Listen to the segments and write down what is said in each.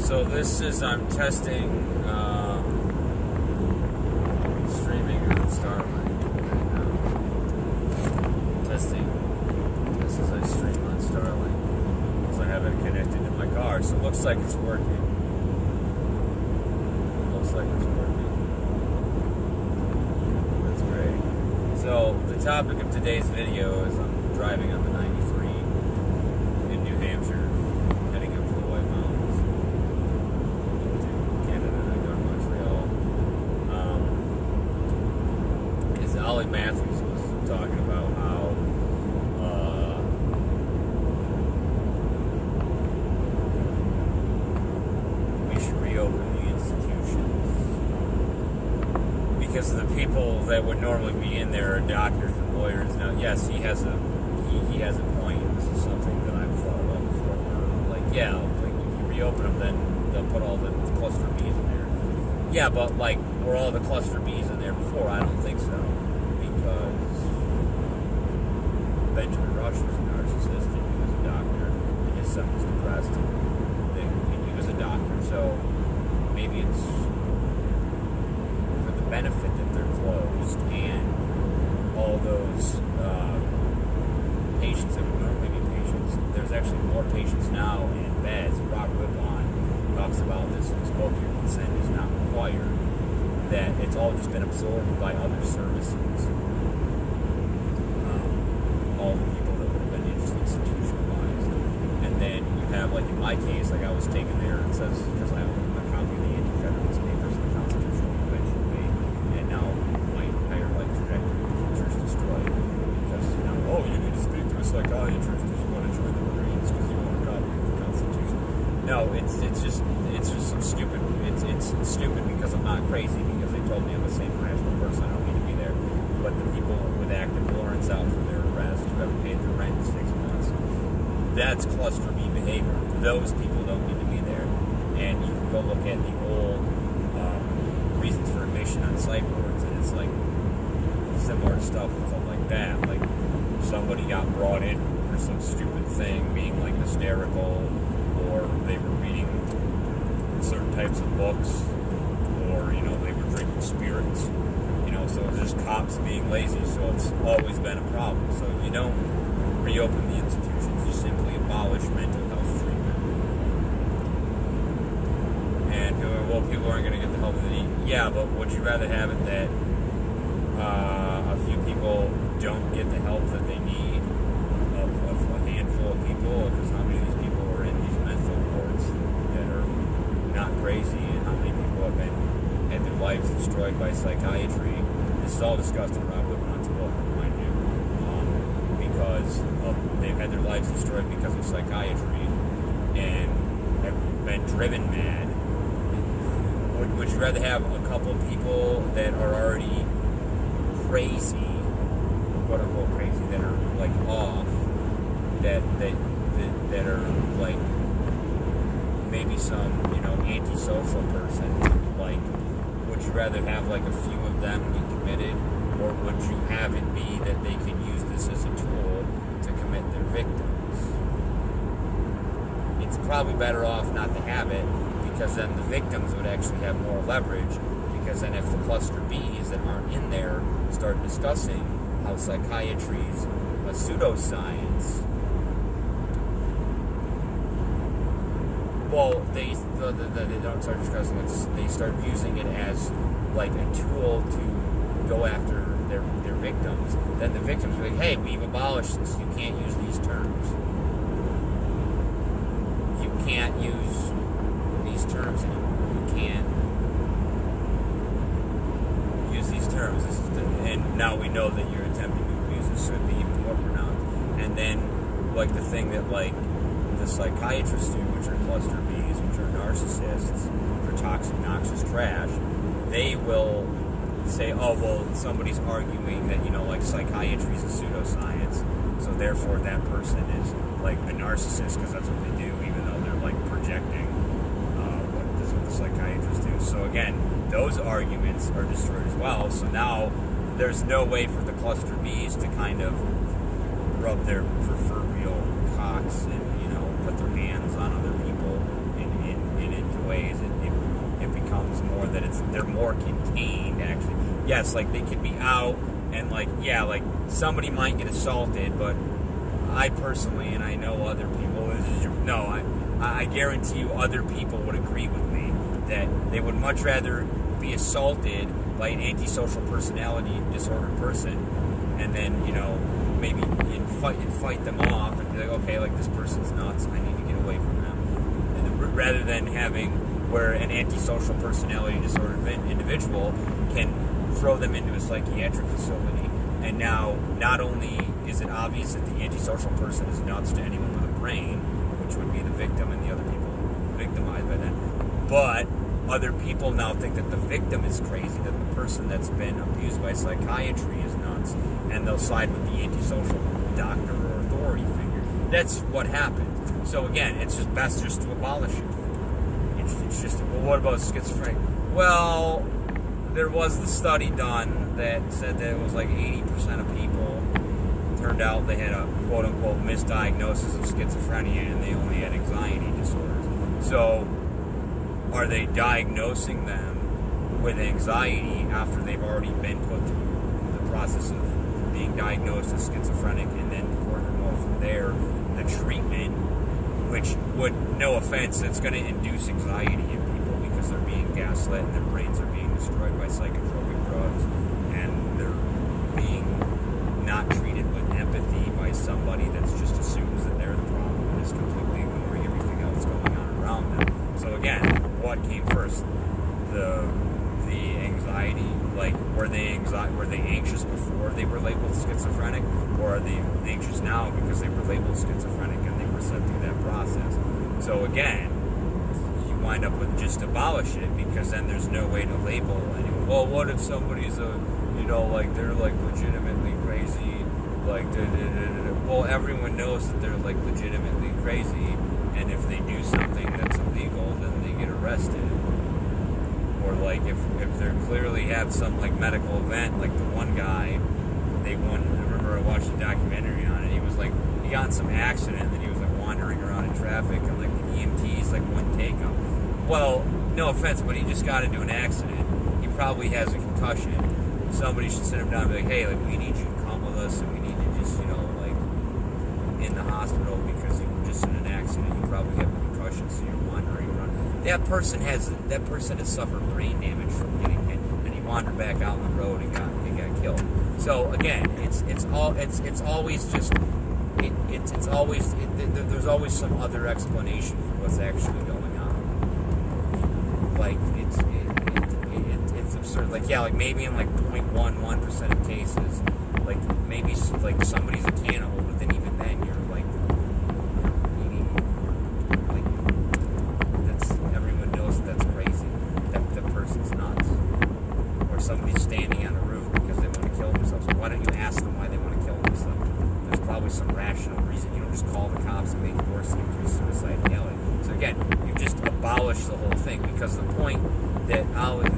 So this is, I'm testing streaming on Starlink right now. Testing, this is I stream on Starlink because I have it connected to my car, so it looks like it's working. Looks like it's working. That's great. So the topic of today's video is I'm driving on the 93 in New Hampshire, heading up to the White Mountains, to Canada. I go to Montreal. As Ollie Matthews was talking about how we should reopen the institutions because the people that would normally be in there are doctors and lawyers. Now, yes, he has a point. This is something that I've thought about before. Like, yeah, like if you reopen them, then they'll put all the cluster Bs in there. Yeah, but like, were all the cluster Bs in there before? I don't think so, because Benjamin Rush was a narcissist and he was a doctor, and his son was depressed, and he was a doctor. So maybe it's for the benefit that they're closed and all those patients that would normally be patients. There's actually more patients now in beds. Rob Whipon talks about this in his book, Your Consent is Not Required, that it's all just been absorbed by other services. All the people that would have been institutionalized. And then you have, like in my case, like I was taken there, it says, because I own a copy of the Anti-Federalist Papers and the Constitutional Convention made, and now my entire life trajectory of the future is destroyed. Because now, oh, you need to speak to a psychiatrist because you want to join the Marines because you want a copy of the Constitution. No, it's just some stupid. It's stupid because I'm not crazy, because they told me I'm a sane, rational person. I don't need to be there. But the people with active warrants out for their arrest, who haven't paid their rent in 6 months, that's cluster B behavior. Those people don't need to be there. And you can go look at the old reasons for admission on psych wards, and it's like similar stuff like that. Like somebody got brought in for some stupid thing, being like hysterical, or they were reading certain types of books, or they were drinking spirits. So it's just cops being lazy. So it's always been a problem. So you don't reopen the institutions; you simply abolish mental health treatment. And people aren't going to get the help that they need. Yeah, but would you rather have it that a few people don't get the help that they need, of a handful of people? Because how many of these people are in these mental wards that are not crazy, and how many people have had their lives destroyed by psychiatry? This is all discussed in Rob Whippon's book, mind you, because they've had their lives destroyed because of psychiatry and have been driven mad. Would you rather have a couple of people that are already crazy, quote unquote crazy, that are like off, that are like maybe some antisocial person? Like, would you rather have like a few of them get committed, or would you have it be that they can use this as a tool to commit their victims? It's probably better off not to have it, because then the victims would actually have more leverage, because then if the cluster Bs that aren't in there start discussing how psychiatry is a pseudoscience, well, they don't start discussing it, they start using it as like a tool to go after their victims. Then the victims will be like, hey, we've abolished this, you can't use these terms. You can't use these terms anymore. You can't use these terms. And now we know that you're attempting to abuse it, so it'd be even more pronounced. And then, like, the thing that, like, the psychiatrists do, which are cluster Bs, which are narcissists, which are toxic, noxious trash, they will say, oh, well, somebody's arguing that, like, psychiatry is a pseudoscience, so therefore that person is, like, a narcissist, because that's what they do, even though they're, like, projecting that's what the psychiatrists do. So, again, those arguments are destroyed as well. So now there's no way for the cluster Bs to kind of rub their proverbial cocks and, put their hands on other people and they're more contained, actually. Yes, like, they could be out, and, like, yeah, like, somebody might get assaulted, but I personally, and I know other people, I guarantee you other people would agree with me that they would much rather be assaulted by an antisocial personality disordered person, and then, maybe fight them off and be like, okay, like, this person's nuts, I need to get away from them. And rather than having where an antisocial personality disordered individual can throw them into a psychiatric facility, and now not only is it obvious that the antisocial person is nuts to anyone with a brain, which would be the victim and the other people victimized by that, but other people now think that the victim is crazy, that the person that's been abused by psychiatry is nuts, and they'll side with the antisocial doctor or authority figure. That's what happens. So again, it's just best just to abolish it. It's just, well, what about schizophrenia? Well, there was the study done that said that it was like 80% of people turned out they had a quote-unquote misdiagnosis of schizophrenia, and they only had anxiety disorders. So are they diagnosing them with anxiety after they've already been put through the process of being diagnosed as schizophrenic, and then furthermore from there, the treatment, which would, no offense, it's going to induce anxiety in people because they're being gaslit and their brains are being destroyed by psychotropic drugs, and they're being not treated with empathy by somebody that just assumes that they're the problem and is completely ignoring everything else going on around them. So again, what came first? The anxiety, like, were they anxious before they were labeled schizophrenic, or are they anxious now because they were labeled schizophrenic and they were sent through that process? So again, you wind up with just abolish it, because then there's no way to label anyone. Well, what if somebody's they're like legitimately crazy, like well, everyone knows that they're like legitimately crazy, and if they do something that's illegal, then they get arrested. Or like if they clearly have some like medical event, like the one guy, I remember I watched a documentary on it. He was like, he got in some accident, and then he was like wandering around in traffic, and like the EMTs like wouldn't take him. Well, no offense, but he just got into an accident. He probably has a concussion. Somebody should sit him down and be like, hey, like, we need you to come with us, and we need you just, like, in the hospital because you were just in an accident. You probably have a concussion, so you're wandering around. That person has suffered brain damage from getting hit, and he wandered back out on the road and got killed. So again, there's always some other explanation for what's actually going on. Like it's absurd. Like, yeah, like maybe in like 0.11% of cases, like maybe like somebody's a cannibal, but then even then you're like eating, like, that's, everyone knows that's crazy. That person's nuts. Or somebody's standing on a roof because they want to kill themselves. So why don't you ask them why they want to kill themselves? There's probably some rational reason. You don't just call the cops and make it worse and increase suicidality. So again, you just abolish the whole thing, because the point that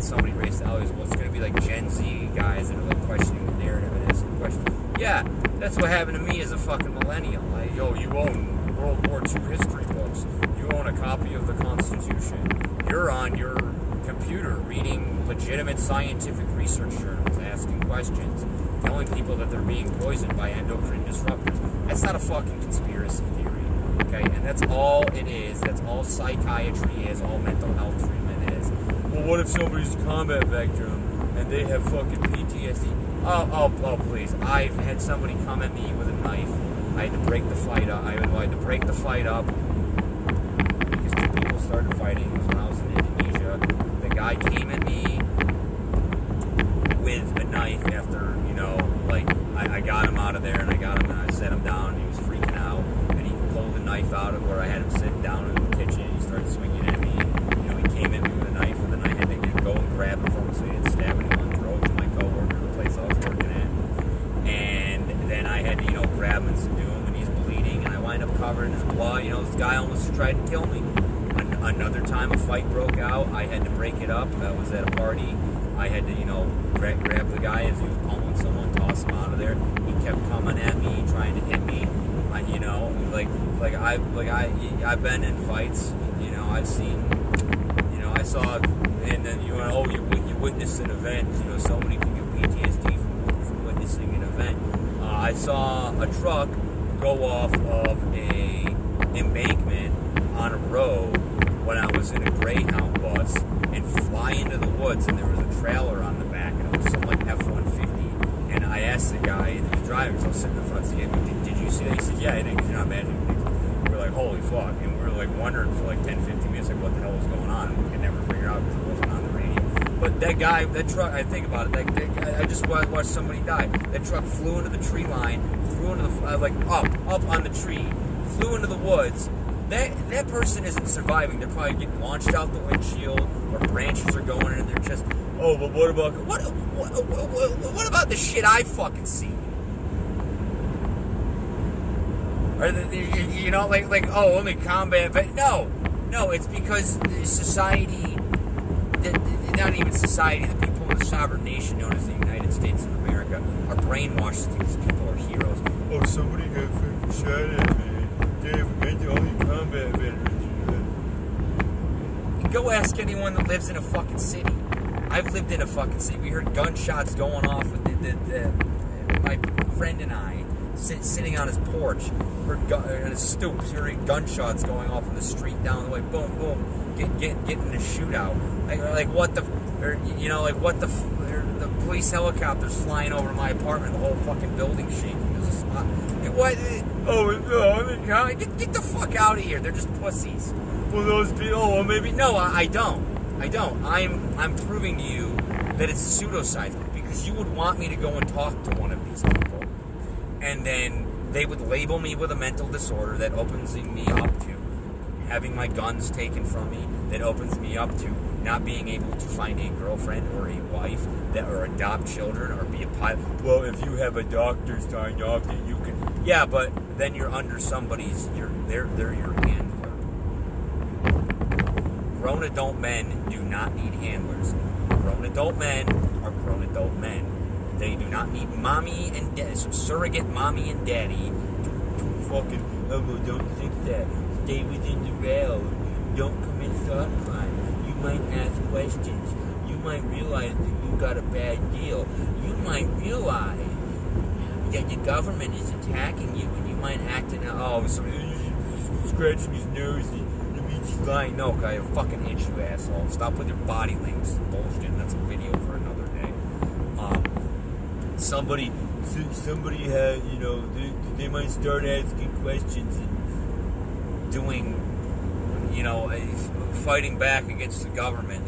somebody raised Ali was, well, it's going to be like Gen Z guys that are like questioning the narrative and asking questions. Yeah, that's what happened to me as a fucking millennial. Like, yo, you own World War II history books. You own a copy of the Constitution. You're on your computer reading legitimate scientific research journals, asking questions, telling people that they're being poisoned by endocrine disruptors. That's not a fucking conspiracy theory, okay? And that's all it is. That's all psychiatry is, all mental health treatment is. Well, what if somebody's a combat veteran and they have fucking PTSD? Oh, please. I've had somebody come at me with a knife. I had to break the fight up. I had to break the fight up because two people started fighting. It was when I was in Indonesia. The guy came at me with a knife after, I got him out of there, and I set him down, and he was freaking out, and he pulled the knife out of where I had him sit down in the kitchen. He started swinging at me. He came at me with a knife, and then I had to go and grab him from him so he didn't stab anyone, throw it to my coworker, the place I was working at. And then I had to, grab him and subdue him, and he's bleeding, and I wind up covered in his blood. This guy almost tried to kill me. Another time a fight broke out, I had to break it up. I was at a party. I had to, grab the guy as he was pummeling someone, toss him out of there. He kept coming at me, trying to hit me. I've been in fights. I've I saw, and then you went, oh, you witnessed an event. You know, somebody can get PTSD from witnessing an event. I saw a truck go off of a embankment on a road when I was in a Greyhound bus and fly into the woods, and there was a trailer on the back, and it was some like F-150. And I asked the guy, the driver, so I was sitting in the front seat, did you see that? He said, yeah, I did, because you're not imagining things. We were like, holy fuck. And we were like wondering for like 10, 15 minutes, like what the hell was going on, and we could never figure out because it wasn't on the radio. But that guy, that truck, I think about it, that guy, I just watched somebody die. That truck flew into the tree line, flew into the, like up on the tree, flew into the woods. That person isn't surviving. They're probably getting launched out the windshield, or branches are going into their chest. Oh, but what about the shit I fucking see? Or you know, like oh, only combat. But no, it's because the society, not even society, the people in the sovereign nation known as the United States of America are brainwashed to think these people are heroes. Oh, somebody got fucking shot at me. The only combat veterans. Go ask anyone that lives in a fucking city. I've lived in a fucking city. We heard gunshots going off with my friend and I sitting on his porch, on his stoop, hearing gunshots going off in the street down the way. Boom, boom, getting in a shootout. Like what the, or, you know, like what the police helicopters flying over my apartment, the whole fucking building shaking. There's a spot. What? Oh, get the fuck out of here. They're just pussies. Well, those people. Oh, well, maybe. No, I don't. I'm proving to you that it's pseudoscience, because you would want me to go and talk to one of these people, and then they would label me with a mental disorder that opens me up to having my guns taken from me, that opens me up to not being able to find a girlfriend or a wife, or adopt children, or be a pilot. Well, if you have a doctor sign off that you can. Yeah, but then you're under somebody's. They're your handler. Grown adult men do not need handlers. Grown adult men are grown adult men. They do not need mommy and surrogate mommy and daddy to fucking. Oh, well, don't think that. Stay within the rails. Don't commit thought crime. You might ask questions. You might realize that you got a bad deal. You might realize that the government is attacking you, and you might act in scratching his nose. He's lying. No, I fucking hate you, asshole. Stop with your body language. Bullshit. That's a video for another day. Somebody had, you know, they might start asking questions and doing, you know, fighting back against the government.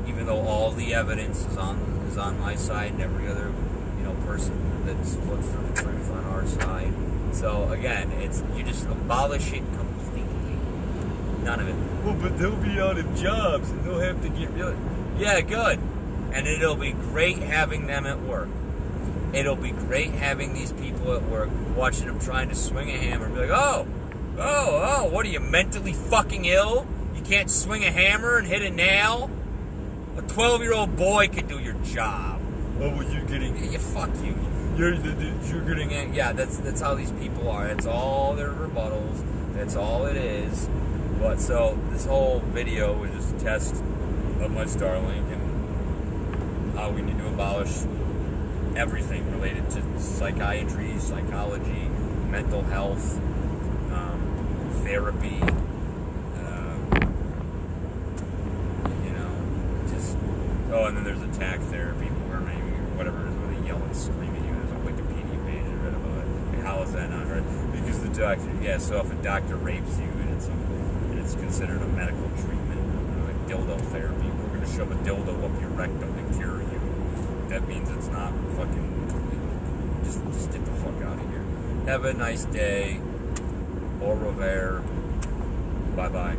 Even though all the evidence is on my side, and every other, you know, person that's looked for the truth on our side. So again, you just abolish it completely. None of it. Well, but they'll be out of jobs, and they'll have to get rid of it. Yeah, good. And it'll be great having them at work. It'll be great having these people at work, watching them trying to swing a hammer and be like, oh, what are you, mentally fucking ill? You can't swing a hammer and hit a nail? A 12-year-old boy could do your job. Oh, well, you're getting... Yeah, fuck you. You're getting... Yeah, that's how these people are. That's all their rebuttals. That's all it is. But so this whole video was just a test of my Starlink and how we need to abolish everything related to psychiatry, psychology, mental health, therapy, you know, just, oh, and then there's attack therapy, or maybe whatever it is, where they yell and scream at you. There's a Wikipedia page I read about it. Like, how is that not right? Because the doctor, yeah, so if a doctor rapes you and it's considered a medical treatment, like dildo therapy, we're going to shove a dildo up your rectum to cure you. That means it's not fucking, just get the fuck out of here. Have a nice day. Au revoir. Bye-bye.